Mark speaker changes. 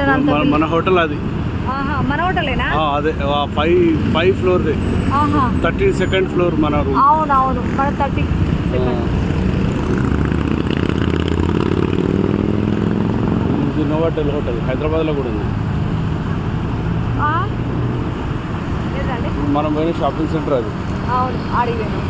Speaker 1: Hotel అంతా
Speaker 2: మన hotel అది.
Speaker 1: మన హోటలేనా?
Speaker 2: అదే పై ఫ్లోర్ 32nd ఫ్లోర్ మన రూమ్.
Speaker 1: అవునవును, మన 32nd.
Speaker 2: ఇది నోవాటెల్ హోటల్ హైదరాబాద్లో కూడా ఉంది.
Speaker 1: లేదండి,
Speaker 2: మనం పోయిన షాపింగ్ సెంటర్ అది.
Speaker 1: అవును, అడిగాను.